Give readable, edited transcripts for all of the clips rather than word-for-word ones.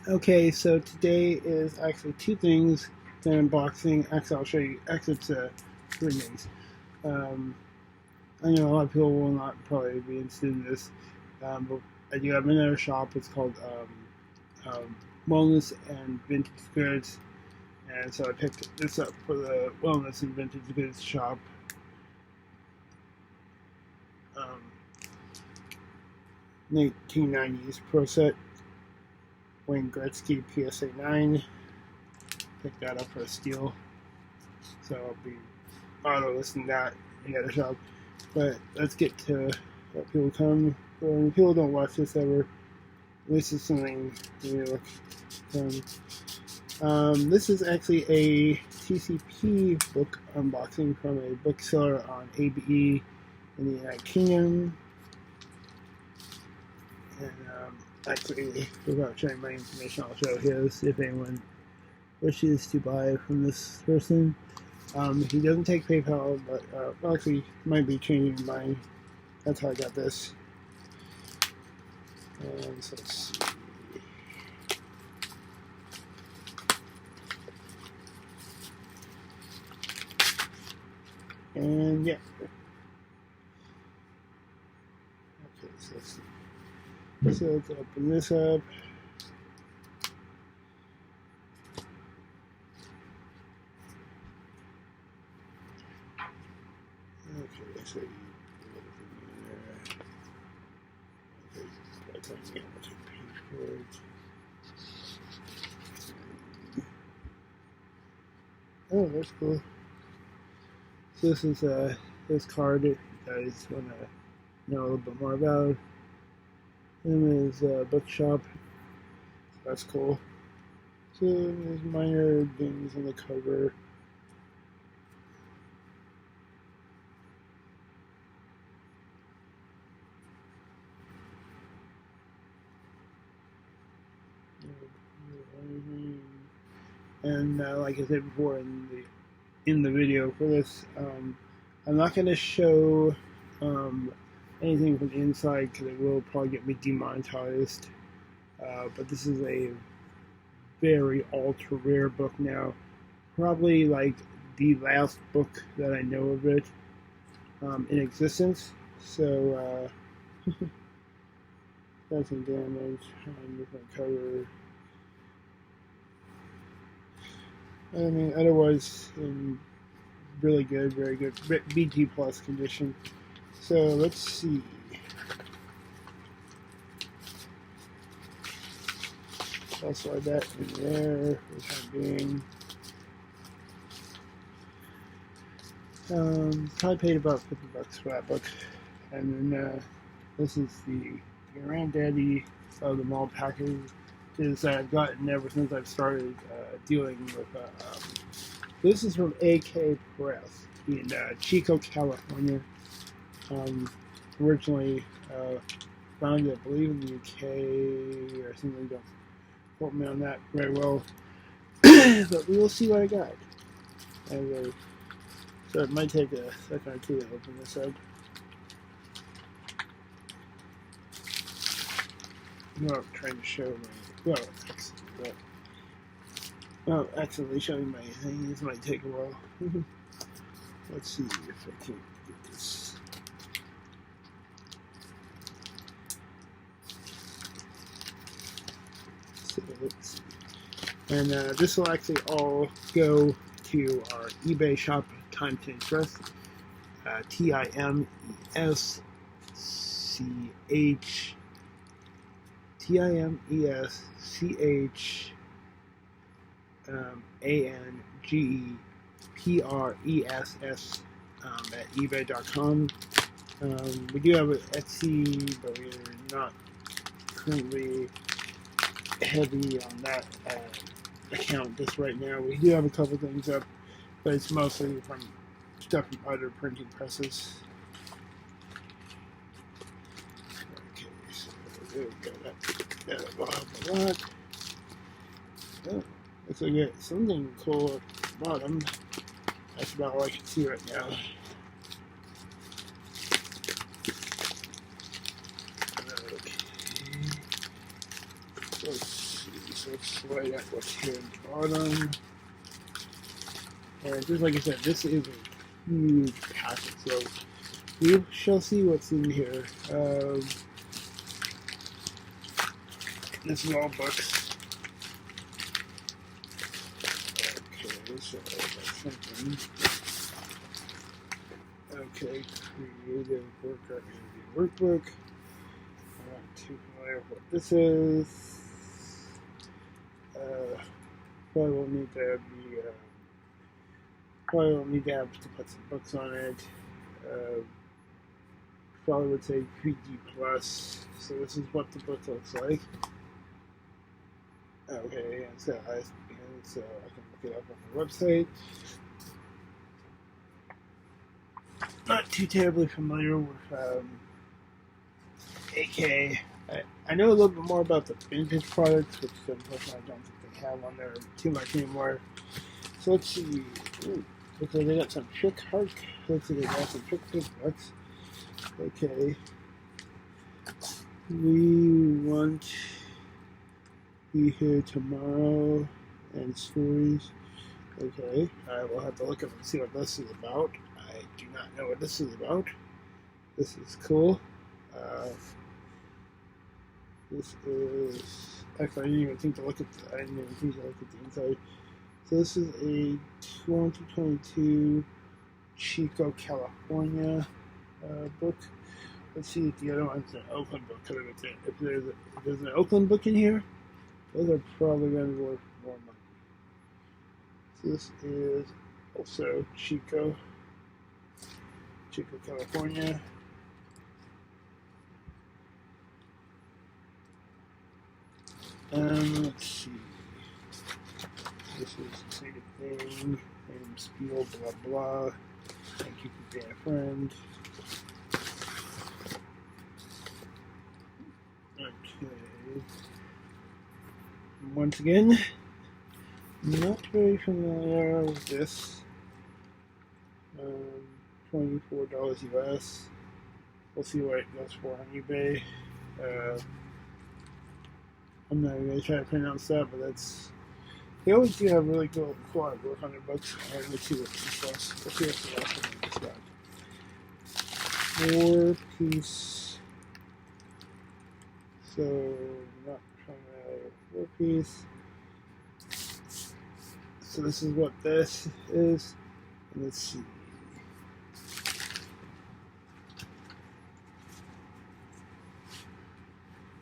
Okay, so today is actually two things that I'm unboxing. Actually, I'll show you. Actually, it's three things. Um, I know a lot of people will not probably be interested in this, but I do have another shop. It's called Wellness and Vintage Goods, and so I picked this up for the Wellness and Vintage Goods shop. Um, 1990s Pro Set, Wayne Gretzky PSA 9. Picked that up for a steal. So I'll be auto listing that in the other shop. But let's get to what people come for. People don't watch this ever. This is something you look from. This is actually a TCP book unboxing from a bookseller on ABE in the United Kingdom. And actually, without showing my information, I'll show his if anyone wishes to buy from this person. He doesn't take PayPal, but well, actually, might be changing his mind. That's how I got this. And so let's see. And yeah. Okay, so let's see. So let's open this up. Okay, so you put everything in there. Okay, that's how you get to page for it. Oh, that's cool. So this is this card if you guys want to know a little bit more about. Him is bookshop. That's cool. So there's minor things on the cover. And like I said before in the video for this, I'm not going to show anything from the inside because it will probably get me demonetized. But this is a very ultra rare book now, probably like the last book that I know of it in existence. So got some damage on the front cover. I mean, otherwise, in really good, very good BT plus condition. So let's see. I'll slide that in there for the time being. I paid about $50 for that book, and then this is the granddaddy of them all packages that I've gotten ever since I've started dealing with. This is from AK Press in Chico, California. Originally founded, I believe, in the UK or something. Don't quote me on that very well, but we will see what I got. Anyway, so it might take a second or two to open this up. I'm not trying to show my accidentally showing my thing. This might take a while. Let's see if I can get this. So let's see. And this will actually all go to our eBay shop, Time to Trust. TIMESCHANGEPRESS at eBay.com. We do have an Etsy, but we're not currently heavy on that account just right now. We do have a couple things up, but it's mostly from stuff from other printing presses. Okay, so there we go. That'll help a lot. Oh, looks like I get something cool at the bottom. That's about all I can see right now. Okay. Let's see. So let's write out what's here at the bottom. And just like I said, this is a huge packet, so we shall see what's in here. This is all books. Okay, so that's something. Okay, creative workout workbook. I'm not too familiar with what this is. Probably will need to be. Probably will need to have to put some books on it. Probably would say PG plus. So this is what the book looks like. Okay, and so I can look it up on the website. Not too terribly familiar with AK. I know a little bit more about the vintage products, which unfortunately I don't think they have on there too much anymore. So let's see. Ooh, looks like they got some trick hard. Looks like they got some trick books. Okay. We want you here tomorrow and stories. Okay. We'll have to look up and see what this is about. I do not know what this is about. This is cool. This is actually I didn't even think to look at the inside. So this is a 2022 Chico, California book. Let's see if the other one's an Oakland book. If there's an Oakland book in here, those are probably going to be worth more money. So this is also Chico, California. Let's see. This is the same thing. Same spiel, blah blah. Thank you for being a friend. Okay. Once again, not very familiar with this. $24 US. We'll see what it goes for on eBay. I'm not even going to try to pronounce that, but that's. They always do have really cool artwork on their books. Alright, let's see what this was. Let's see what the last one is. 4-piece. So, not familiar with 4-piece. So, this is what this is. And let's see.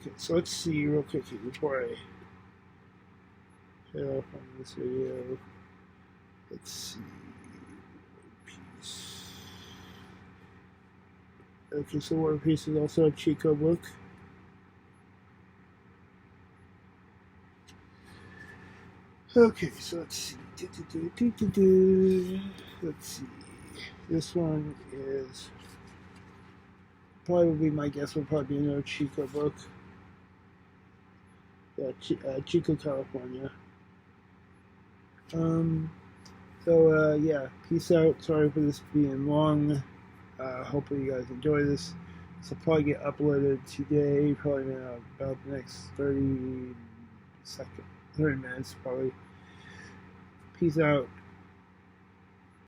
Okay, so let's see real quickly before I head off on this video. Let's see. Piece. Okay, so War Piece is also a Chico book. Okay, so let's see. Let's see. This one is probably my guess would probably be another Chico book. Yeah, Chico, California. Yeah, peace out. Sorry for this being long. Hopefully you guys enjoy this. This will probably get uploaded today, probably in about the next 30 minutes, probably. Peace out.